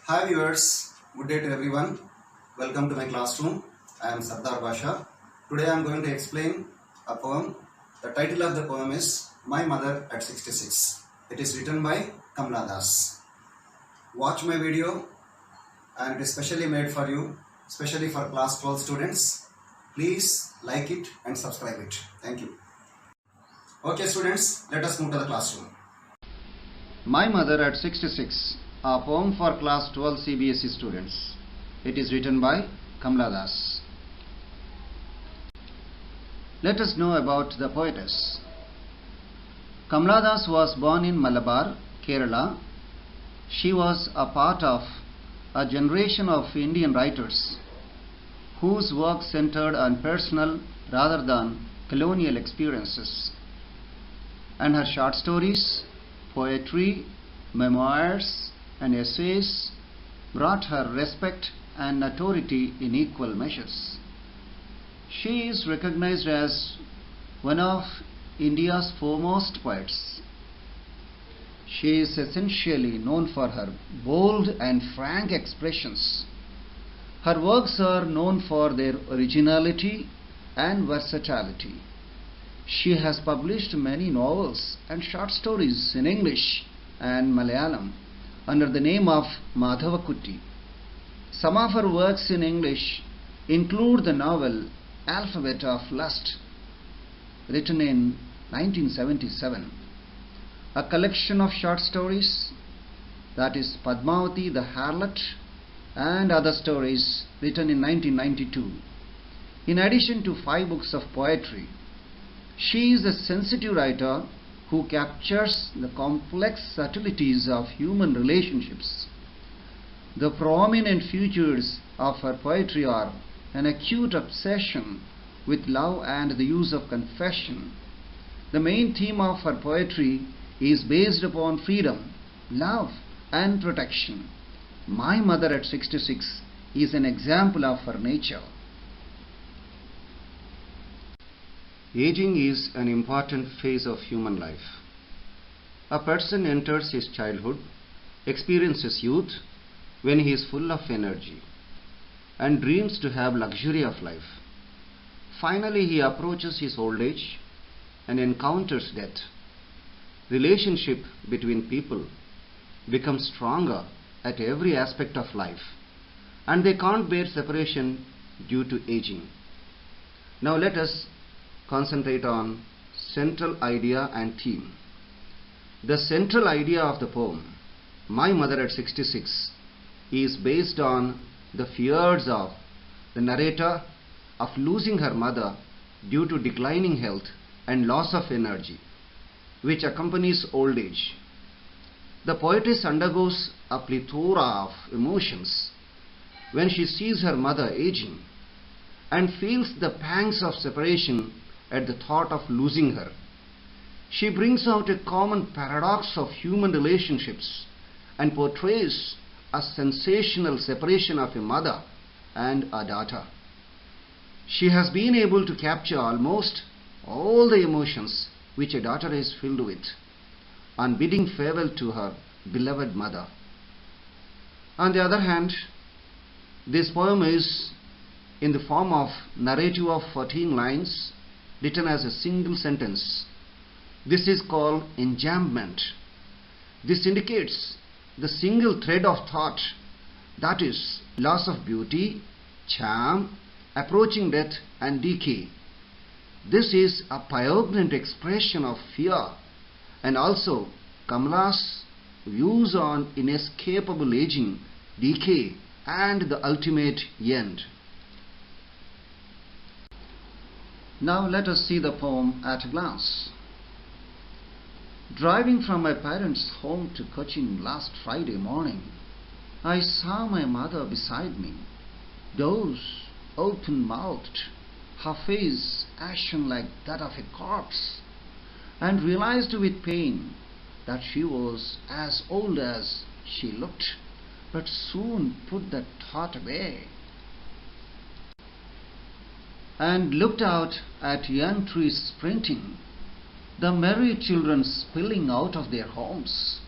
Hi viewers, good day to everyone. Welcome to my classroom. I am Sardar Basha. Today I am going to explain a poem. The title of the poem is My Mother at 66. It is written by Kamla Das. Watch my video and it is specially made for you, especially for class 12 students. Please like it and subscribe it. Thank you. Okay students, let us move to the classroom. My Mother at 66, a poem for class 12 CBSE students. It is written by Kamla Das. Let us know about the poetess. Kamla Das was born in Malabar, Kerala. She was a part of a generation of Indian writers whose work centered on personal rather than colonial experiences. And her short stories, poetry, memoirs, and essays brought her respect and notoriety in equal measures. She is recognized as one of India's foremost poets. She is essentially known for her bold and frank expressions. Her works are known for their originality and versatility. She has published many novels and short stories in English and Malayalam under the name of Madhavakutty. Some of her works in English include the novel Alphabet of Lust, written in 1977, a collection of short stories, that is Padmavati the Harlot, and other stories written in 1992. In addition to 5 books of poetry, she is a sensitive writer who captures the complex subtleties of human relationships. The prominent features of her poetry are an acute obsession with love and the use of confession. The main theme of her poetry is based upon freedom, love, and protection. My Mother at 66 is an example of her nature. Aging is an important phase of human life. A person enters his childhood, experiences youth when he is full of energy, and dreams to have luxury of life. Finally, he approaches his old age and encounters death. Relationship between people becomes stronger at every aspect of life, and they can't bear separation due to aging. Now let us concentrate on central idea and theme. The central idea of the poem, My Mother at 66, is based on the fears of the narrator of losing her mother due to declining health and loss of energy, which accompanies old age. The poetess undergoes a plethora of emotions when she sees her mother aging and feels the pangs of separation at the thought of losing her. She brings out a common paradox of human relationships and portrays a sensational separation of a mother and a daughter. She has been able to capture almost all the emotions which a daughter is filled with on bidding farewell to her beloved mother. On the other hand, this poem is in the form of narrative of 14 lines written as a single sentence. This is called enjambment. This indicates the single thread of thought, that is, loss of beauty, charm, approaching death and decay. This is a poignant expression of fear and also Kamla's views on inescapable aging, decay, and the ultimate end. Now let us see the poem at a glance. Driving from my parents' home to Cochin last Friday morning, I saw my mother beside me, doors open-mouthed, her face ashen like that of a corpse, and realized with pain that she was as old as she looked, but soon put that thought away, and looked out at young trees sprinting, the merry children spilling out of their homes.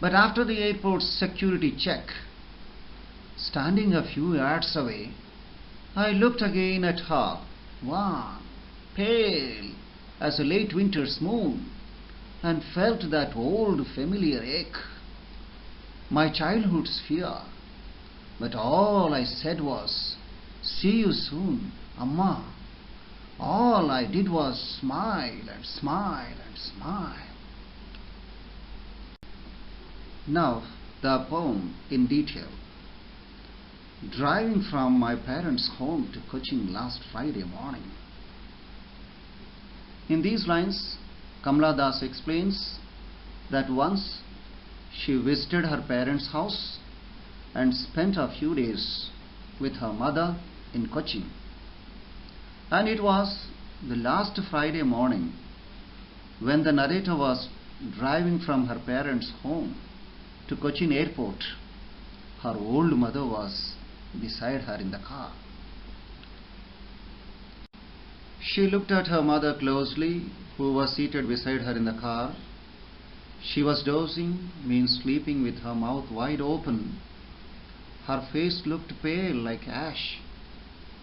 But after the airport's security check, Standing a few yards away, I looked again at her, wan, pale as a late winter's moon, and felt that old familiar ache, my childhood's fear. But all I said was, "See you soon, Amma." All I did was smile and smile and smile. Now the poem in detail. Driving from my parents' home to Cochin last Friday morning. In these lines, Kamala Das explains that once she visited her parents' house and spent a few days with her mother in Cochin. And it was the last Friday morning when the narrator was driving from her parents' home to Cochin airport. Her old mother was beside her in the car. She looked at her mother closely, who was seated beside her in the car. She was dozing, means sleeping with her mouth wide open. Her face looked pale like ash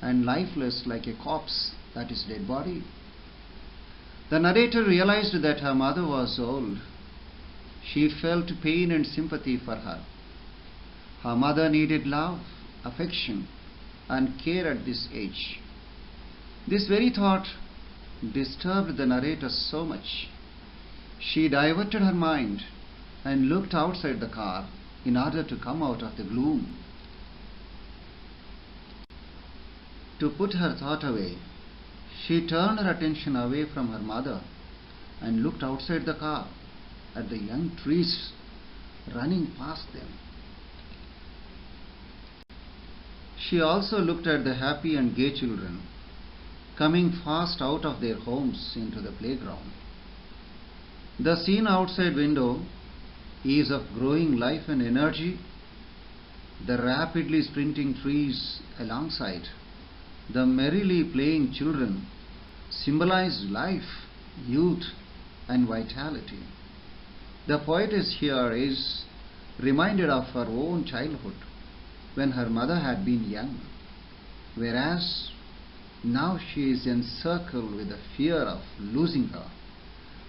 and lifeless like a corpse, that is, dead body. The narrator realized that her mother was old. She felt pain and sympathy for her. Her mother needed love, affection, and care at this age. This very thought disturbed the narrator so much. She diverted her mind and looked outside the car in order to come out of the gloom. To put her thought away, she turned her attention away from her mother and looked outside the car at the young trees running past them. She also looked at the happy and gay children coming fast out of their homes into the playground. The scene outside window is of growing life and energy. The rapidly sprinting trees alongside the merrily playing children symbolize life, youth, and vitality. The poetess here is reminded of her own childhood when her mother had been young, whereas now she is encircled with the fear of losing her,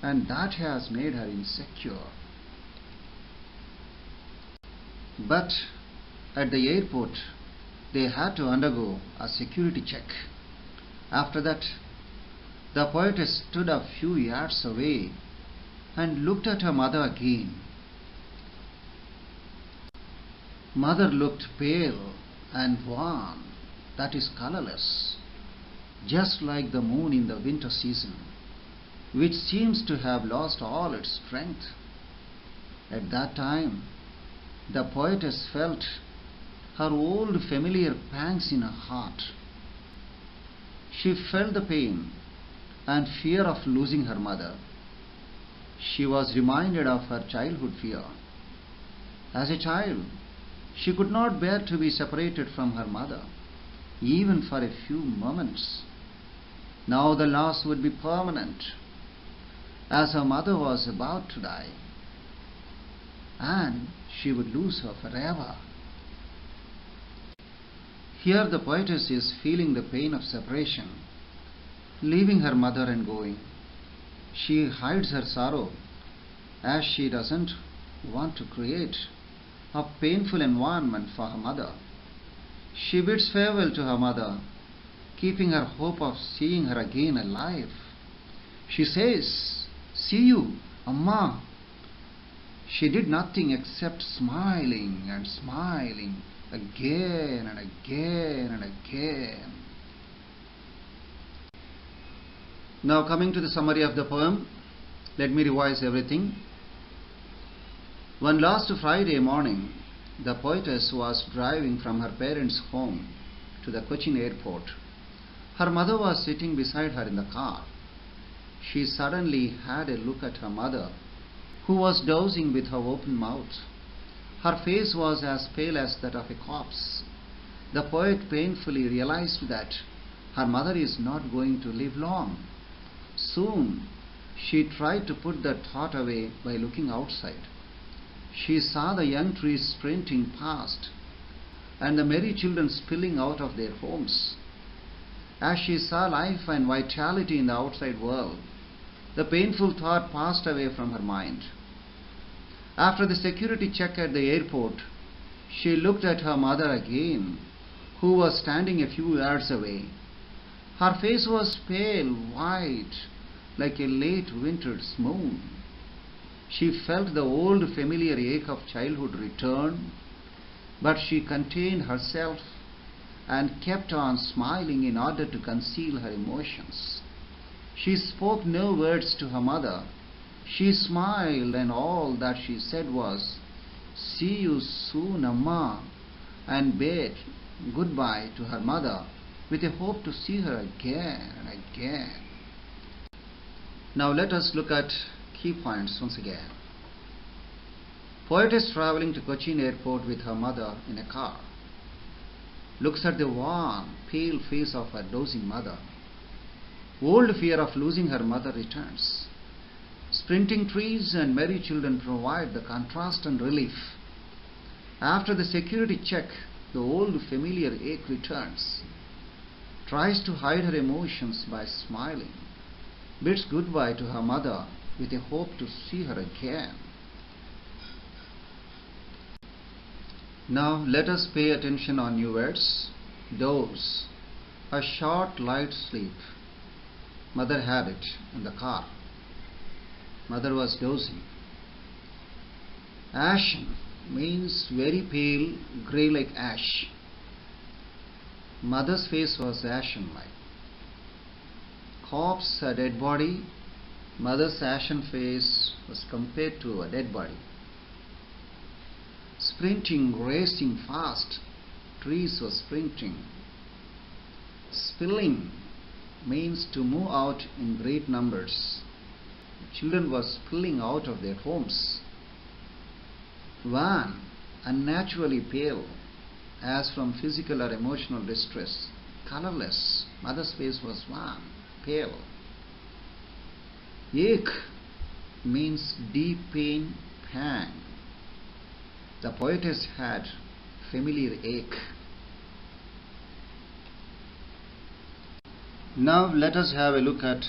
and that has made her insecure. But at the airport, they had to undergo a security check. After that, the poetess stood a few yards away and looked at her mother again. Mother looked pale and wan, that is, colorless, just like the moon in the winter season, which seems to have lost all its strength. At that time, the poetess felt her old familiar pangs in her heart. She felt the pain and fear of losing her mother. She was reminded of her childhood fear. As a child, she could not bear to be separated from her mother, even for a few moments. Now the loss would be permanent, as her mother was about to die, and she would lose her forever. Here the poetess is feeling the pain of separation, leaving her mother and going. She hides her sorrow as she doesn't want to create a painful environment for her mother. She bids farewell to her mother, keeping her hope of seeing her again alive. She says, "See you, Amma." She did nothing except smiling and smiling again and again and again. Now coming to the summary of the poem, let me revise everything. One last Friday morning, the poetess was driving from her parents' home to the Cochin airport. Her mother was sitting beside her in the car. She suddenly had a look at her mother, who was dozing with her open mouth. Her face was as pale as that of a corpse. The poet painfully realized that her mother is not going to live long. Soon, she tried to put that thought away by looking outside. She saw the young trees sprinting past and the merry children spilling out of their homes. As she saw life and vitality in the outside world, the painful thought passed away from her mind. After the security check at the airport, she looked at her mother again, who was standing a few yards away. Her face was pale white, like a late winter's moon. She felt the old familiar ache of childhood return, but she contained herself and kept on smiling in order to conceal her emotions. She spoke no words to her mother. She smiled, and all that she said was, "See you soon, Amma," and bade goodbye to her mother with a hope to see her again and again. Now let us look at key points once again. Poet is traveling to Cochin airport with her mother in a car. Looks at the wan, pale face of her dozing mother. Old fear of losing her mother returns. Sprinting trees and merry children provide the contrast and relief. After the security check, the old familiar ache returns. Tries to hide her emotions by smiling. Bids goodbye to her mother with a hope to see her again. Now let us pay attention on new words. Doze. A short light sleep. Mother had it in the car. Mother was dozing. Ashen means very pale, grey like ash. Mother's face was ashen-like. Corpse, a dead body. Mother's ashen face was compared to a dead body. Sprinting, racing fast. Trees were sprinting. Spilling means to move out in great numbers. The children were spilling out of their homes. Wan, unnaturally pale, as from physical or emotional distress. Colorless, mother's face was wan, pale. Ache means deep pain, pang. The poetess had familiar ache. Now let us have a look at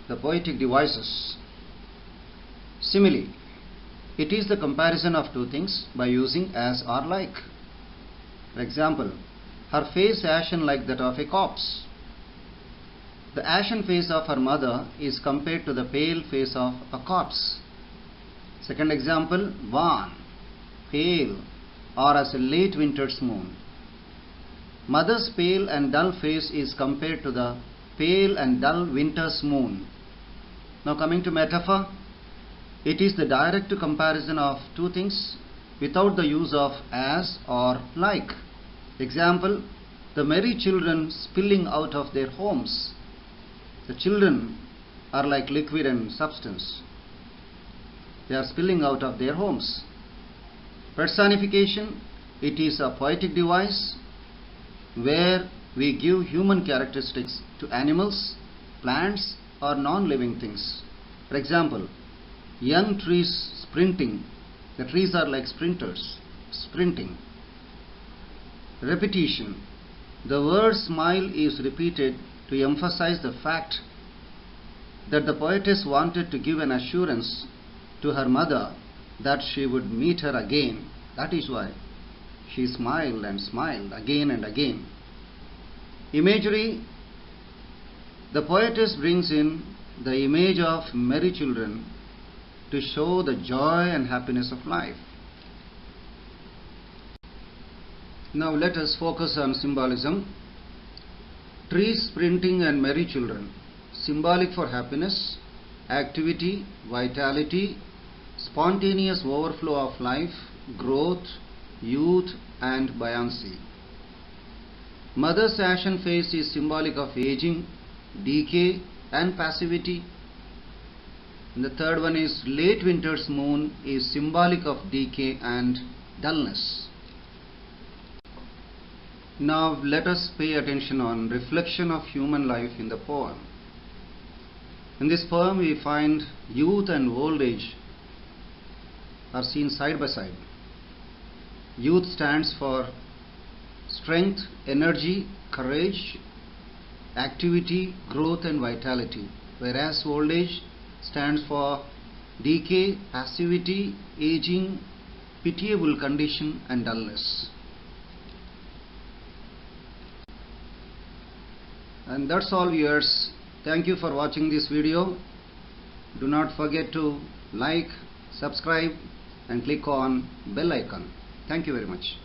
the poetic devices. Simile. It is the comparison of two things by using as or like. For example, her face ashen like that of a corpse. The ashen face of her mother is compared to the pale face of a corpse. Second example, wan, pale, or as a late winter's moon. Mother's pale and dull face is compared to the pale and dull winter's moon. Now coming to metaphor, it is the direct comparison of two things without the use of as or like. Example, the merry children spilling out of their homes. The children are like liquid and substance. They are spilling out of their homes. Personification, it is a poetic device where we give human characteristics to animals, plants, or non-living things. For example, young trees sprinting. The trees are like sprinters, sprinting. Repetition. The word smile is repeated to emphasize the fact that the poetess wanted to give an assurance to her mother that she would meet her again. That is why she smiled and smiled again and again. Imagery. The poetess brings in the image of merry children to show the joy and happiness of life. Now let us focus on symbolism. Trees sprinting and merry children, symbolic for happiness, activity, vitality, spontaneous overflow of life, growth, youth, and buoyancy. Mother's ashen face is symbolic of aging, decay, and passivity. And the third one is late winter's moon is symbolic of decay and dullness. Now let us pay attention on reflection of human life in the poem. In this poem we find youth and old age are seen side by side. Youth stands for strength, energy, courage, activity, growth and vitality, whereas old age stands for decay, passivity, aging, pitiable condition and dullness. And that's all, viewers. Thank you for watching this video. Do not forget to like, subscribe and click on bell icon. Thank you very much.